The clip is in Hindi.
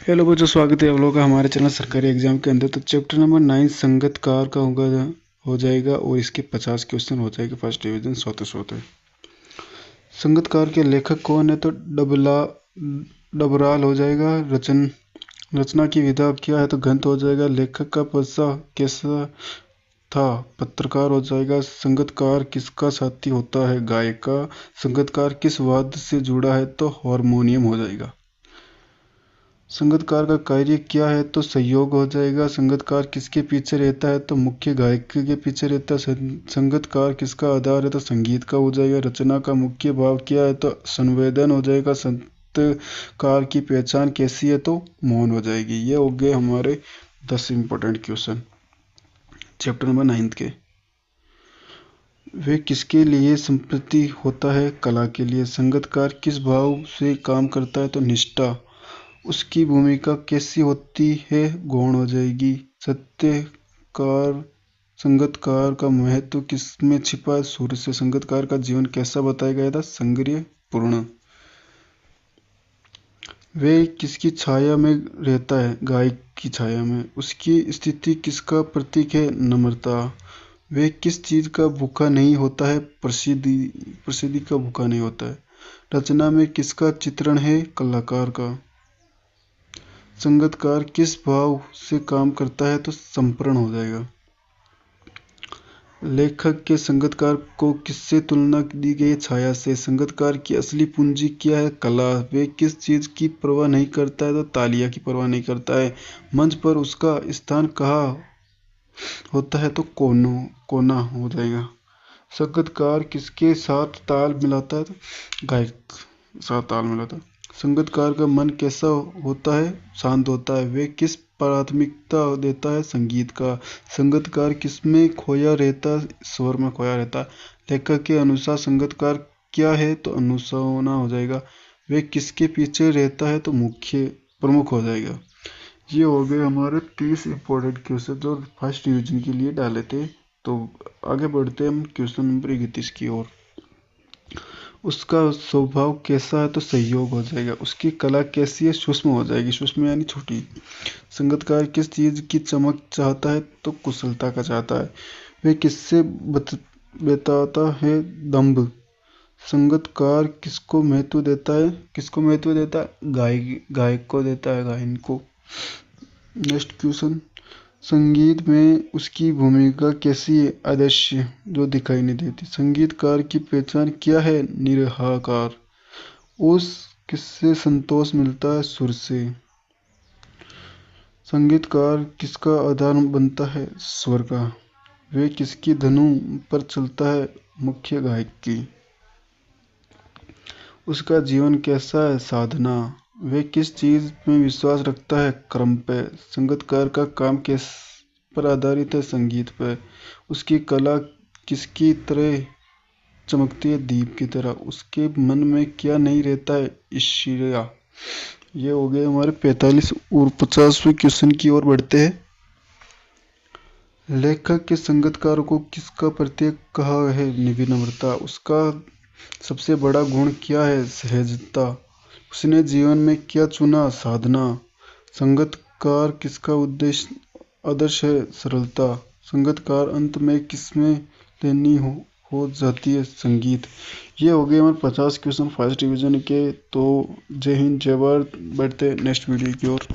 हेलो बच्चों, स्वागत है आप लोगों का हमारे चैनल सरकारी एग्जाम के अंदर। तो चैप्टर नंबर 9 संगतकार का हो जाएगा और इसके 50 क्वेश्चन हो जाएंगे फर्स्ट डिवीजन सोते सोते। संगतकार के लेखक कौन है? तो डबराल हो जाएगा। रचना की विधा क्या है? तो ग्रंथ हो जाएगा। लेखक का पेशा कैसा था? पत्रकार हो जाएगा। संगतकार किसका साथी होता है? गायक का। संगतकार किस वाद्य से जुड़ा है? तो हारमोनियम हो जाएगा। संगीतकार का कार्य क्या है? तो सहयोग हो जाएगा। संगीतकार किसके पीछे रहता है? तो मुख्य गायक के पीछे रहता है। संगीतकार किसका आधार है? तो संगीत का हो जाएगा। रचना का मुख्य भाव क्या है? तो संवेदन हो जाएगा। संगीतकार की पहचान कैसी है? तो मौन हो जाएगी। ये हो गए हमारे 10 इंपॉर्टेंट क्वेश्चन चैप्टर नंबर 9 के। वे किसके लिए संप्रति होता है? कला के लिए। संगीतकार किस भाव से काम करता है? तो निष्ठा। उसकी भूमिका कैसी होती है? गौण हो जाएगी। सत्यकार संगीतकार का महत्व किसमें छिपा है? सूर्य से। संगीतकार का जीवन कैसा बताया गया था? संग्रह पूर्ण। वे किसकी छाया में रहता है? गायक की छाया में। उसकी स्थिति किसका प्रतीक है? नम्रता। वे किस चीज का भूखा नहीं होता है? प्रसिद्धि का भूखा नहीं होता है। रचना में किसका चित्रण है? कलाकार का। संगीतकार किस भाव से काम करता है? तो संप्रण हो जाएगा। लेखक के संगीतकार को किससे तुलना दी गई? छाया से। संगीतकार की असली पूंजी क्या है? कला। वे किस चीज की परवाह नहीं करता है? तो तालिया की परवाह नहीं करता है। मंच पर उसका स्थान कहाँ होता है? तो कोना हो जाएगा। संगीतकार किसके साथ ताल मिलाता है? तो गायक साथ ताल मिलाता है। संगीतकार का मन कैसा होता है? शांत होता है। वे किस प्राथमिकता देता है? संगीत का। संगीतकार किसमें खोया रहता है? स्वर में खोया रहता है। लेखक के अनुसार संगीतकार क्या है? तो अनुसोना हो जाएगा। वे किसके पीछे रहता है? तो मुख्य प्रमुख हो जाएगा। ये हो गए हमारे 30 इंपॉर्टेंट क्वेश्चन जो फर्स्ट डिवीजन के लिए डाले थे। तो आगे बढ़ते हैं हम क्वेश्चन नंबर 31 की ओर। उसका स्वभाव कैसा है? तो सहयोग हो जाएगा। उसकी कला कैसी है? सूक्ष्म हो जाएगी। सूक्ष्म यानी छोटी। संगीतकार किस चीज की चमक चाहता है? तो कुशलता का चाहता है। वे किससे बताता है? दम्भ। संगीतकार किसको महत्व देता है? किसको महत्व देता है? गायक को देता है, गायन को। Next question. संगीत में उसकी भूमिका कैसी है? अदृश्य, जो दिखाई नहीं देती। संगीतकार की पहचान क्या है? निराकार। उस किससे संतोष मिलता है? सुर से। संगीतकार किसका आधार बनता है? स्वर का। वे किसकी धुन पर चलता है? मुख्य गायक की। उसका जीवन कैसा है? साधना। वे किस चीज में विश्वास रखता है? क्रम पे। संगीतकार का काम किस पर आधारित है? संगीत पर। उसकी कला किसकी तरह चमकती है? दीप की तरह। उसके मन में क्या नहीं रहता है? ईर्ष्या। ये हो गए हमारे 45 और 50वें क्वेश्चन की ओर बढ़ते हैं। लेखक के संगीतकार को किसका प्रतीक कहा है? विनम्रता। उसका सबसे बड़ा गुण क्या है? सहजता। उसने जीवन में क्या चुना? साधना। संगीतकार किसका आदर्श है? सरलता। संगीतकार अंत में किसमें लेनी हो जाती है? संगीत। ये हो गए हमारे 50 क्वेश्चन फर्स्ट डिवीजन के। तो जय हिंद, जय भारत। बढ़ते नेक्स्ट वीडियो की ओर।